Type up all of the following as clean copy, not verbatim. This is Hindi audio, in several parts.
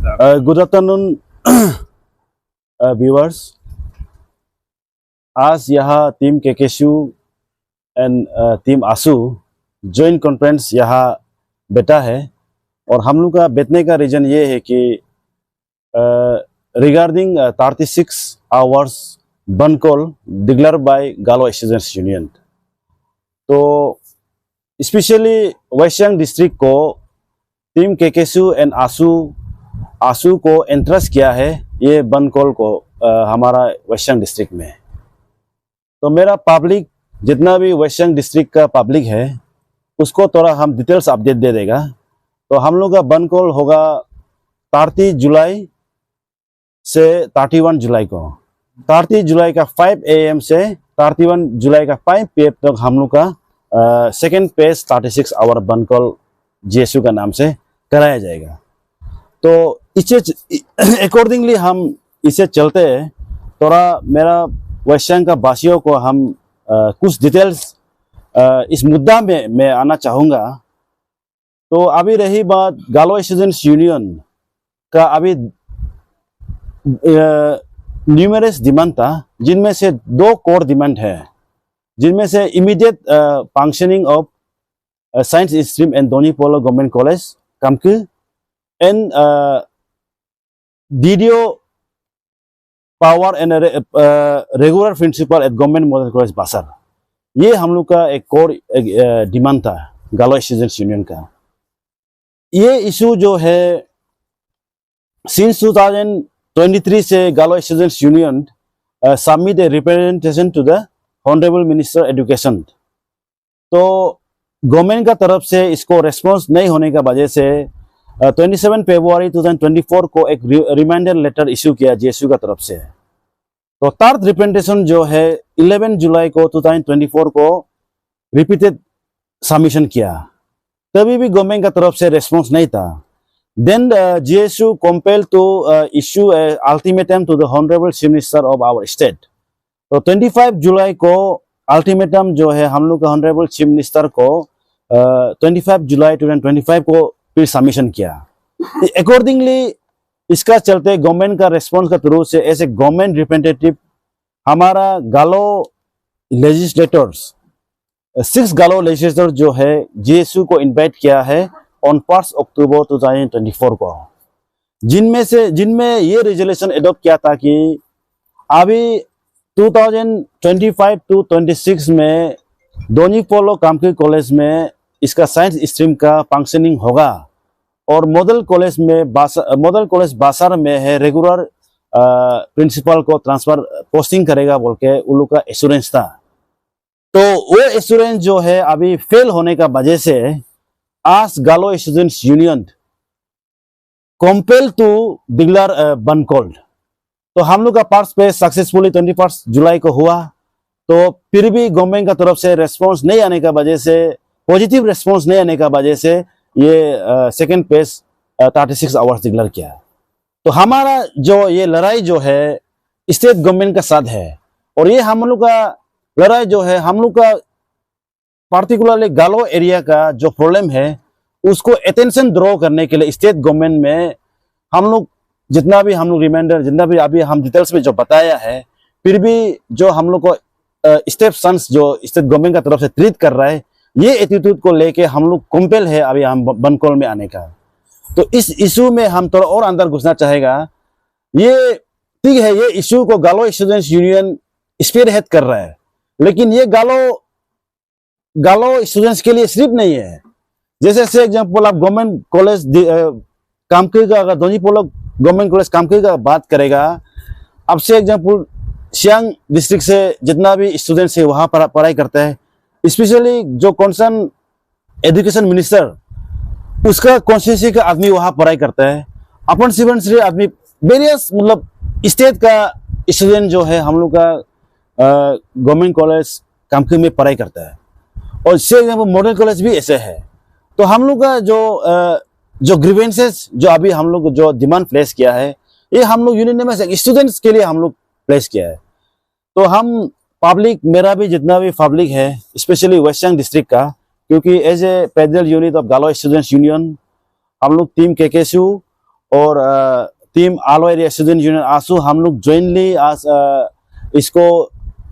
Good afternoon, viewers. आज यहाँ टीम केकेशु and team AASU joint conference यहाँ बैठा है और हम लोग का बैठने का रीजन ये है कि रिगार्डिंग 36 आवर्स बंद कॉल डिक्लेयर बाय गालो स्टूडेंट्स यूनियन। तो स्पेशली वेस्ट सियांग डिस्ट्रिक्ट को टीम केकेशु एंड आसू को इंटरेस्ट किया है ये बंद कॉल को हमारा वेस्ट सियांग डिस्ट्रिक्ट में। तो मेरा पब्लिक जितना भी वेस्ट सियांग डिस्ट्रिक्ट का पब्लिक है उसको थोड़ा हम डिटेल्स अपडेट दे देगा। तो हम लोग का बंद कॉल होगा 30 जुलाई से 31 जुलाई को। 30 जुलाई का 5 AM से 31 जुलाई का 5 PM तक हम लोग का सेकेंड पेज 36 आवर बंद कॉल GSU का नाम से कराया जाएगा। तो इसे अकॉर्डिंगली हम इसे चलते हैं। थोड़ा मेरा वेस्ट सियांग का वासियों को हम कुछ डिटेल्स इस मुद्दा में मैं आना चाहूँगा। तो अभी रही बात गालो स्टूडेंट्स यूनियन का, अभी न्यूमरस डिमांड था जिनमें से 2 कोर डिमांड है, जिनमें से immediate functioning of science stream and Donyi Polo government college Kamki and DDO power and regular principal at government model college Basar. ये हम लोग का एक कोर डिमांड था गालो स्टूडेंट्स यूनियन का। ये इशू जो है सिंस 2023 से Galo students union submit a representation to the honourable minister education. तो गवर्नमेंट का तरफ से इसको रेस्पॉन्स नहीं होने का वजह से 27 फरवरी 2024 को एक रिमाइंडर लेटर इशू किया GSU का तरफ से। तो थर्ड रिप्रेजेंटेशन जो है 11 जुलाई को 2024 को रिपीटेड सबमिशन किया, तभी भी गवर्नमेंट का तरफ से रेस्पॉन्स नहीं था। Then GSU compelled to issue a ultimatum to the honorable chief minister of our state। तो 25 जुलाई को अल्टीमेटम जो है हम लोग का ऑनरेबल चीफ मिनिस्टर को 25 जुलाई 2025 को फिर सबमिशन किया। अकॉर्डिंगली इसका चलते गवर्नमेंट का रेस्पॉन्स का थ्रू से एज ए गवर्नमेंट रिप्रेजेंटेटिव हमारा गालो लेजिस्लेटर्स 6 गालो लेजिस्लेटर जो है GSU को इनवाइट किया है ऑन 1 अक्टूबर 2024 को, जिनमें ये रेजोल्यूशन एडॉप्ट किया था कि अभी 2025 to 26 में दोनी पोलो कामकी कॉलेज में इसका साइंस स्ट्रीम का फंक्शनिंग होगा और मॉडल कॉलेज बासर में है रेगुलर प्रिंसिपल को ट्रांसफर पोस्टिंग करेगा बोल के उन लोग का एश्योरेंस था। तो वो एश्योरेंस जो है अभी फेल होने का वजह से आज Galo students union compel to declare bandh call. तो हम लोग का फर्स्ट पेज सक्सेसफुली 21 जुलाई को हुआ। तो फिर भी गवर्नमेंट का तरफ से रेस्पॉन्स नहीं आने का वजह से, पॉजिटिव रेस्पॉन्स नहीं आने का वजह से ये सेकेंड पेज 36 आवर्स डिक्लेयर किया। तो हमारा जो ये लड़ाई जो है स्टेट गवर्नमेंट का साथ है और ये हम लोग का लड़ाई जो है हम लोग का पार्टिकुलरली गालो एरिया का जो प्रॉब्लम है उसको अटेंशन ड्रॉ करने के लिए स्टेट गवर्नमेंट में हम लोग जितना भी हम लोग रिमाइंडर जितना भी अभी हम डिटेल्स में जो बताया है, फिर भी जो हम लोग को स्टेप सन्स जो स्टेट गवर्नमेंट का तरफ से ट्रीट कर रहा है, ये एटीट्यूड को लेके हम लोग कंपेल है अभी हम बंद कॉल में आने का। तो इस इशू में हम थोड़ा और अंदर घुसना चाहेगा। ये ठीक है, ये इशू को गालो स्टूडेंट्स यूनियन स्पीयर हेड कर रहा है, लेकिन ये गालो स्टूडेंट्स के लिए सिर्फ नहीं है। जैसे से एग्जाम्पल आप गवर्नमेंट कॉलेज कामकी का, अगर दोनी पोलो गवर्नमेंट कॉलेज कामकी का बात करेगा, अब से एग्जाम्पल सियांग डिस्ट्रिक्ट से जितना भी स्टूडेंट्स है वहाँ पर पढ़ाई करता है, स्पेशली जो कंसर्न एजुकेशन मिनिस्टर उसका कॉन्स्टिट्यूंसी का आदमी वहाँ पढ़ाई करता है। अपन सिवन श्री आदमी वेरियस मतलब स्टेट का स्टूडेंट जो है हम लोग का गवर्नमेंट कॉलेज कामकी में पढ़ाई करता है और से एग्जाम्पल मॉडल कॉलेज भी ऐसे है। तो हम लोग का जो ग्रीवेंसेस जो अभी हम लोग जो डिमांड प्लेस किया है, ये हम लोग यूनियन में स्टूडेंट्स के लिए हम लोग प्लेस किया है। तो हम पब्लिक, मेरा भी जितना भी पब्लिक है स्पेशली वेस्ट सियांग डिस्ट्रिक्ट का, क्योंकि एज ए पैदल यूनिट ऑफ गालो स्टूडेंट्स यूनियन हम लोग टीम केकेशु और टीम आलो एरिया स्टूडेंट यूनियन आंसू हम लोग जॉइंटली आज इसको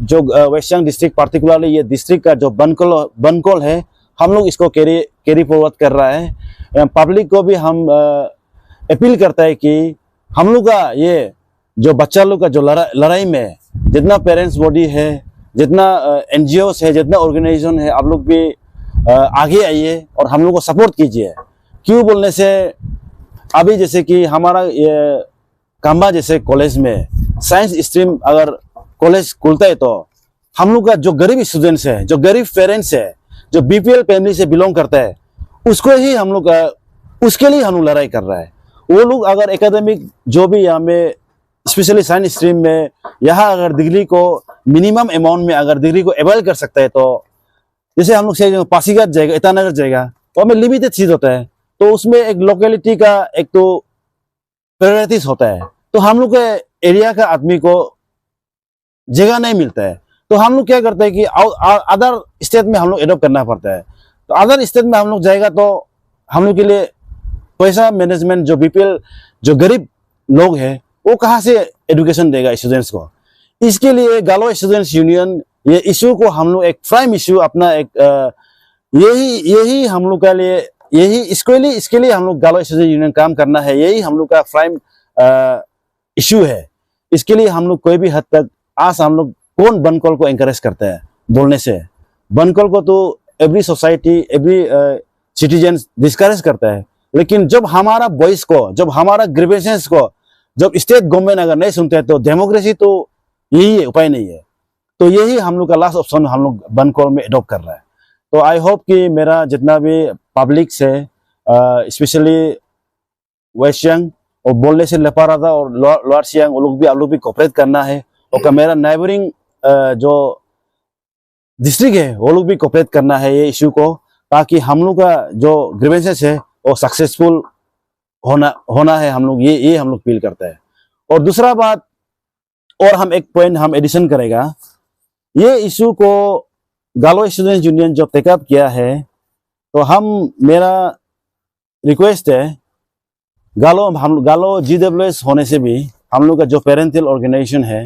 जो वेस्ट सियांग डिस्ट्रिक्ट पार्टिकुलरली ये डिस्ट्रिक्ट का जो बनकोल है हम लोग इसको कैरी फॉरवर्ड कर रहा है। पब्लिक को भी हम अपील करता है कि हम लोग का ये जो बच्चा लोग का जो लड़ाई में जितना पेरेंट्स बॉडी है, जितना एनजीओस है, जितना ऑर्गेनाइजेशन है, आप लोग भी आगे आइए और हम लोग को सपोर्ट कीजिए। क्यों बोलने से अभी जैसे कि हमारा ये काम्बा जैसे कॉलेज में साइंस स्ट्रीम अगर कॉलेज खुलता है तो हम लोग का जो गरीब स्टूडेंट्स है, जो गरीब पेरेंट्स है, जो बीपीएल फैमिली से बिलोंग करता है, उसको ही हम लोग उसके लिए हम लोग लड़ाई कर रहा है। वो लोग अगर एकेडमिक जो भी यहाँ में स्पेशली साइंस स्ट्रीम में यहाँ अगर डिग्री को मिनिमम अमाउंट में अगर डिग्री को अवेल कर सकता है तो जैसे हम लोग से पासीघाट जाएगा, ईटानगर जाएगा तो हमें लिमिटेड चीज होता है, तो उसमें एक लोकेलिटी का एक तो प्रायोरिटीज होता है, तो हम लोग के एरिया का आदमी को जगह नहीं मिलता है, तो हम लोग क्या करते हैं कि अदर स्टेट में हम लोग एडॉप्ट करना पड़ता है। तो अदर स्टेट में हम लोग जाएगा तो हम लोग के लिए पैसा मैनेजमेंट जो बीपीएल जो गरीब लोग हैं वो कहाँ से एजुकेशन देगा स्टूडेंट्स को। इसके लिए गालो स्टूडेंट्स यूनियन ये इशू को हम लोग एक प्राइम इशू अपना एक यही हम लोग के लिए यही इसके लिए हम लोग गालो स्टूडेंट यूनियन काम करना है, यही हम लोग का प्राइम इशू है। इसके लिए हम लोग कोई भी हद तक आज हम लोग कौन बनकॉल को एनकरेज करते हैं बोलने से, बनकॉल को तो every society every citizen discourage करता है, लेकिन जब हमारा वॉइस को, जब हमारा ग्रीवेंसेस को जब स्टेट गवर्नमेंट अगर नहीं सुनते हैं तो डेमोक्रेसी तो यही है, उपाय नहीं है। तो यही हम लोग का लास्ट ऑप्शन हम लोग बनकॉल में एडॉप्ट कर रहा है। तो आई होप कि मेरा जितना भी पब्लिक से स्पेशली वेस्ट सियांग और बोलने से लेपारादा और लोअर सियांग वो लोग भी आप लोग भी कोऑपरेट करना है, और मेरा नाइबरिंग जो डिस्ट्रिक्ट है वो लोग भी कोऑपरेट करना है ये इशू को, ताकि हम लोग का जो ग्रीवेंसेस है वो सक्सेसफुल होना है। हम लोग ये हम लोग फील करते हैं। और दूसरा बात और हम एक पॉइंट हम एडिशन करेगा, ये इशू को गालो स्टूडेंट यूनियन जो टेकअप किया है, तो मेरा रिक्वेस्ट है गालो जीडब्ल्यूएस होने से भी हम लोग का जो पेरेंटल ऑर्गेनाइजेशन है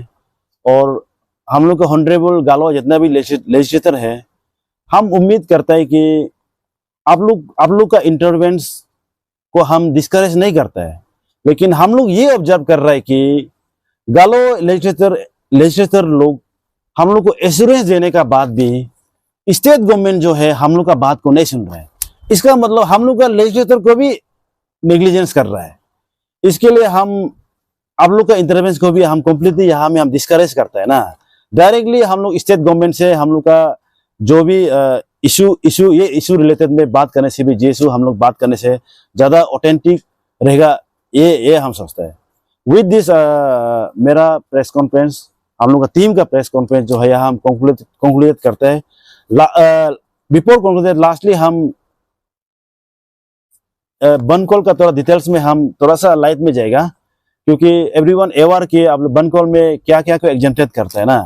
और हम लोग का हॉनरेबल गालो जितना भी लेजिस्लेटर है, हम उम्मीद करते हैं कि आप लोग का इंटरवेंस को हम डिस्करेज नहीं करता है, लेकिन हम लोग ये ऑब्जर्व कर रहे हैं कि गालो लेजिस्लेटर लोग हम लोग को एश्योरेंस देने का बाद भी स्टेट गवर्नमेंट जो है हम लोग का बात को नहीं सुन रहा है। इसका मतलब हम लोग का लेजिस्लेटर को भी नेग्लिजेंस कर रहा है। इसके लिए हम आप लोग का इंटरवेंस को भी हम कंप्लीटली यहाँ में हम डिस्करेज करते हैं ना। डायरेक्टली हम लोग स्टेट गवर्नमेंट से हम लोग का जो भी इशू रिलेटेड में बात करने से भी जेसू हम लोग बात करने से ज्यादा ऑथेंटिक रहेगा, ये हम सोचते हैं। विद दिस मेरा प्रेस कॉन्फ्रेंस, हम लोग का टीम का प्रेस कॉन्फ्रेंस जो है यहाँ हम कंक्लूड करते हैं। बिफोर कंक्लूडेड लास्टली हम बनकॉल का थोड़ा डिटेल्स में हम थोड़ा सा लाइट में जाएगा, क्योंकि एवरीवन एवर के आप बनकॉल में क्या क्या को एग्जेम्प्टेड करता है ना,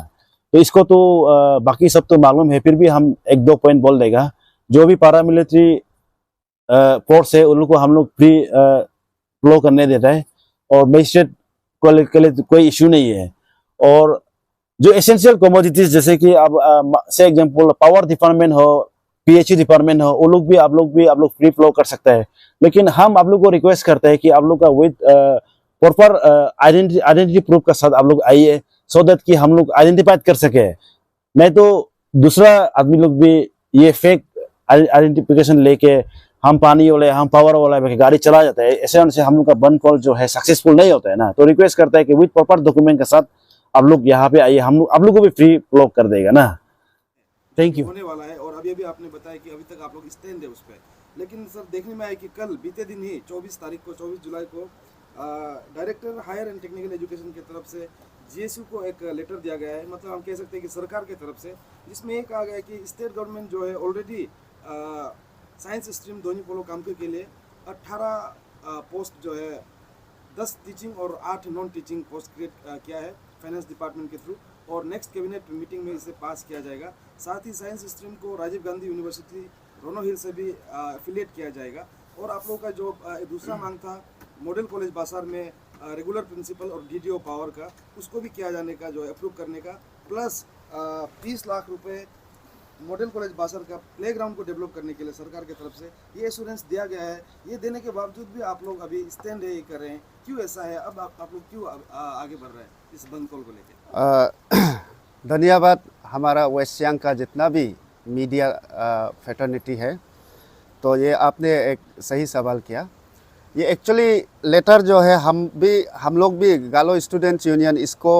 तो इसको तो बाकी सब तो मालूम है, फिर भी हम एक दो पॉइंट बोल देगा। जो भी पैरामिलिट्री फोर्स है उन लोग को हम लोग फ्री फ्लो करने देता है, और मजिस्ट्रेट के लिए कोई इश्यू नहीं है। और जो एसेंशियल कमोडिटीज जैसे कि अब से एग्जांपल पावर डिपार्टमेंट हो, पीएचई डिपार्टमेंट हो, वो लोग भी आप लोग फ्री फ्लो कर सकता है। लेकिन हम आप लोग को रिक्वेस्ट करते हैं कि आप लोग का विद प्रॉपर आइडेंटिटी प्रूफ का साथ आप लोग आइए, सो दैट कि हम लोग आइडेंटिफाइड कर सके। नहीं तो दूसरा आदमी लोग भी ये फेक आइडेंटिफिकेशन लेके हम पानी वाले, हम पावर वाला गाड़ी चला जाता है, ऐसे से हम लोग का बनकॉल जो है सक्सेसफुल नहीं होता है ना। तो रिक्वेस्ट करता है कि विद प्रॉपर डॉक्यूमेंट के साथ आप लोग यहाँ पे आइए, हम आप लोग को भी फ्री फ्लो कर देगा ना। Thank you. होने वाला है। और अभी आपने बताया कि अभी तक आप लोग स्टैंड है उस पर, लेकिन सर देखने में आया कि कल बीते दिन ही 24 जुलाई को director higher and technical education की तरफ से जीएसयू को एक लेटर दिया गया है, मतलब हम कह सकते हैं कि सरकार की तरफ से, जिसमें ये कहा गया है कि स्टेट गवर्नमेंट जो है ऑलरेडी साइंस स्ट्रीम दोनी पोलो कामके के लिए 18 पोस्ट जो है 10 टीचिंग और 8 नॉन टीचिंग पोस्ट क्रिएट किया है फाइनेंस डिपार्टमेंट के थ्रू, और नेक्स्ट कैबिनेट मीटिंग में इसे पास किया जाएगा। साथ ही साइंस स्ट्रीम को राजीव गांधी यूनिवर्सिटी रोनो हिल से भी एफिलिएट किया जाएगा। और आप लोगों का जो दूसरा मांग था मॉडल कॉलेज बासार में रेगुलर प्रिंसिपल और डीडीओ पावर का उसको भी किया जाने का जो है अप्रूव करने का, प्लस 20 लाख रुपए मॉडल कॉलेज बासर का प्लेग्राउंड को डेवलप करने के लिए सरकार की तरफ से ये एश्योरेंस दिया गया है। ये देने के बावजूद भी आप लोग अभी स्टैंड कर रहे हैं, क्यों ऐसा है? अब आप लोग क्यों आगे बढ़ रहे हैं इस बंद कॉल को लेकर? धन्यवाद। हमारा वेस्ट सियांग का जितना भी मीडिया फ्रेटर्निटी है, तो ये आपने एक सही सवाल किया। ये एक्चुअली लेटर जो है हम लोग भी गालो स्टूडेंट्स यूनियन इसको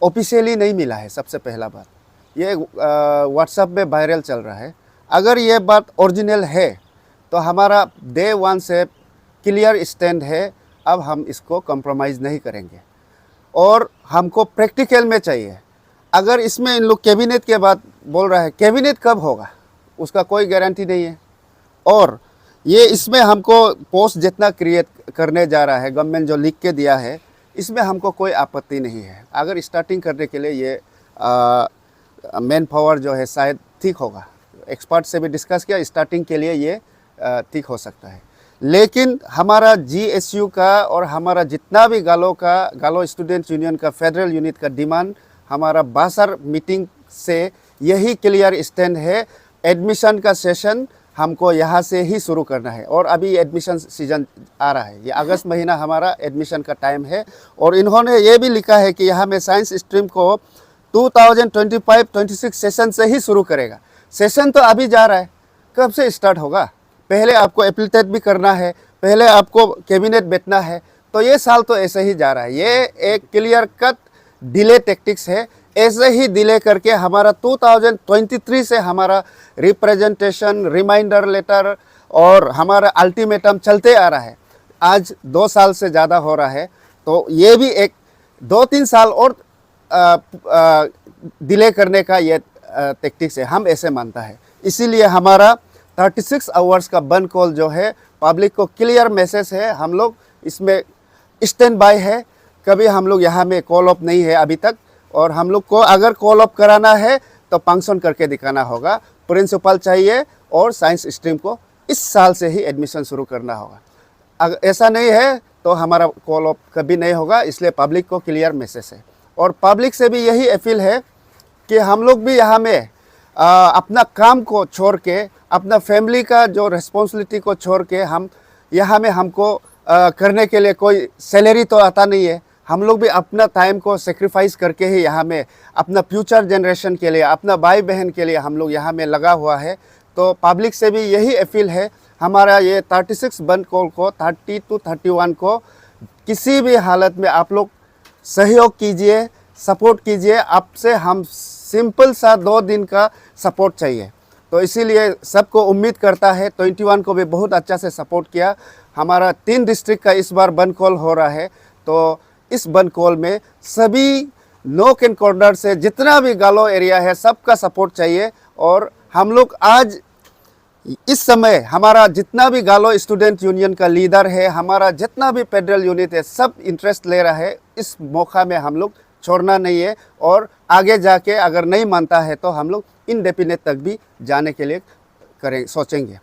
ऑफिशियली नहीं मिला है। सबसे पहला बात ये व्हाट्सएप में वायरल चल रहा है। अगर ये बात ओरिजिनल है तो हमारा डे वन से क्लियर स्टैंड है, अब हम इसको कॉम्प्रोमाइज़ नहीं करेंगे और हमको प्रैक्टिकल में चाहिए। अगर इसमें इन लोग कैबिनेट के बात बोल रहा है, कैबिनेट कब होगा उसका कोई गारंटी नहीं है। और ये इसमें हमको पोस्ट जितना क्रिएट करने जा रहा है गवर्नमेंट जो लिख के दिया है, इसमें हमको कोई आपत्ति नहीं है। अगर स्टार्टिंग करने के लिए ये मैन पावर जो है शायद ठीक होगा, एक्सपर्ट से भी डिस्कस किया, स्टार्टिंग के लिए ये ठीक हो सकता है। लेकिन हमारा जीएसयू का और हमारा जितना भी गालो स्टूडेंट्स यूनियन का फेडरल यूनिट का डिमांड हमारा बासर मीटिंग से यही क्लियर स्टैंड है। एडमिशन का सेशन हमको यहाँ से ही शुरू करना है और अभी एडमिशन सीजन आ रहा है, ये अगस्त महीना हमारा एडमिशन का टाइम है। और इन्होंने ये भी लिखा है कि यहाँ में साइंस स्ट्रीम को 2025-26 सेशन से ही शुरू करेगा। सेशन तो अभी जा रहा है, कब से स्टार्ट होगा? पहले आपको एप्लीकेट भी करना है, पहले आपको कैबिनेट बैठना है, तो ये साल तो ऐसे ही जा रहा है। ये एक क्लियर कट डिले टैक्टिक्स है। ऐसे ही डिले करके हमारा 2023 से हमारा रिप्रेजेंटेशन, रिमाइंडर लेटर और हमारा अल्टीमेटम चलते आ रहा है। आज 2 साल से ज़्यादा हो रहा है, तो ये भी एक 2-3 साल और डिले करने का ये टैक्टिक्स है, हम ऐसे मानता है। इसीलिए हमारा 36 आवर्स का बंद कॉल जो है पब्लिक को क्लियर मैसेज है, हम लोग इसमें स्टैंड बाय है। कभी हम लोग यहाँ में कॉल ऑफ नहीं है अभी तक, और हम लोग को अगर कॉल ऑफ कराना है तो फंक्शन करके दिखाना होगा। प्रिंसिपल चाहिए और साइंस स्ट्रीम को इस साल से ही एडमिशन शुरू करना होगा। अगर ऐसा नहीं है तो हमारा कॉल ऑफ कभी नहीं होगा। इसलिए पब्लिक को क्लियर मैसेज है और पब्लिक से भी यही अपील है कि हम लोग भी यहाँ में अपना काम को छोड़ के, अपना फैमिली का जो रिस्पॉन्सिबिलिटी को छोड़ के हम यहाँ में हमको करने के लिए कोई सैलरी तो आता नहीं है। हम लोग भी अपना टाइम को सेक्रीफाइस करके ही यहाँ में अपना फ्यूचर जनरेशन के लिए, अपना भाई बहन के लिए हम लोग यहाँ में लगा हुआ है। तो पब्लिक से भी यही अपील है, हमारा ये 36 बंद कॉल को 30 to 31 को किसी भी हालत में आप लोग सहयोग कीजिए, सपोर्ट कीजिए। आपसे हम सिंपल सा 2 दिन का सपोर्ट चाहिए। तो इसीलिए सबको उम्मीद करता है 21 को भी बहुत अच्छा से सपोर्ट किया। हमारा 3 डिस्ट्रिक्ट का इस बार बंद कॉल हो रहा है, तो इस बंद कॉल में सभी नोक एंड कॉर्नर से जितना भी गालो एरिया है सबका सपोर्ट चाहिए। और हम लोग आज इस समय हमारा जितना भी गालो स्टूडेंट यूनियन का लीडर है, हमारा जितना भी फेडरल यूनिट है, सब इंटरेस्ट ले रहा है। इस मौका में हम लोग छोड़ना नहीं है और आगे जाके अगर नहीं मानता है तो हम लोग इनडेफिनेट तक भी जाने के लिए सोचेंगे।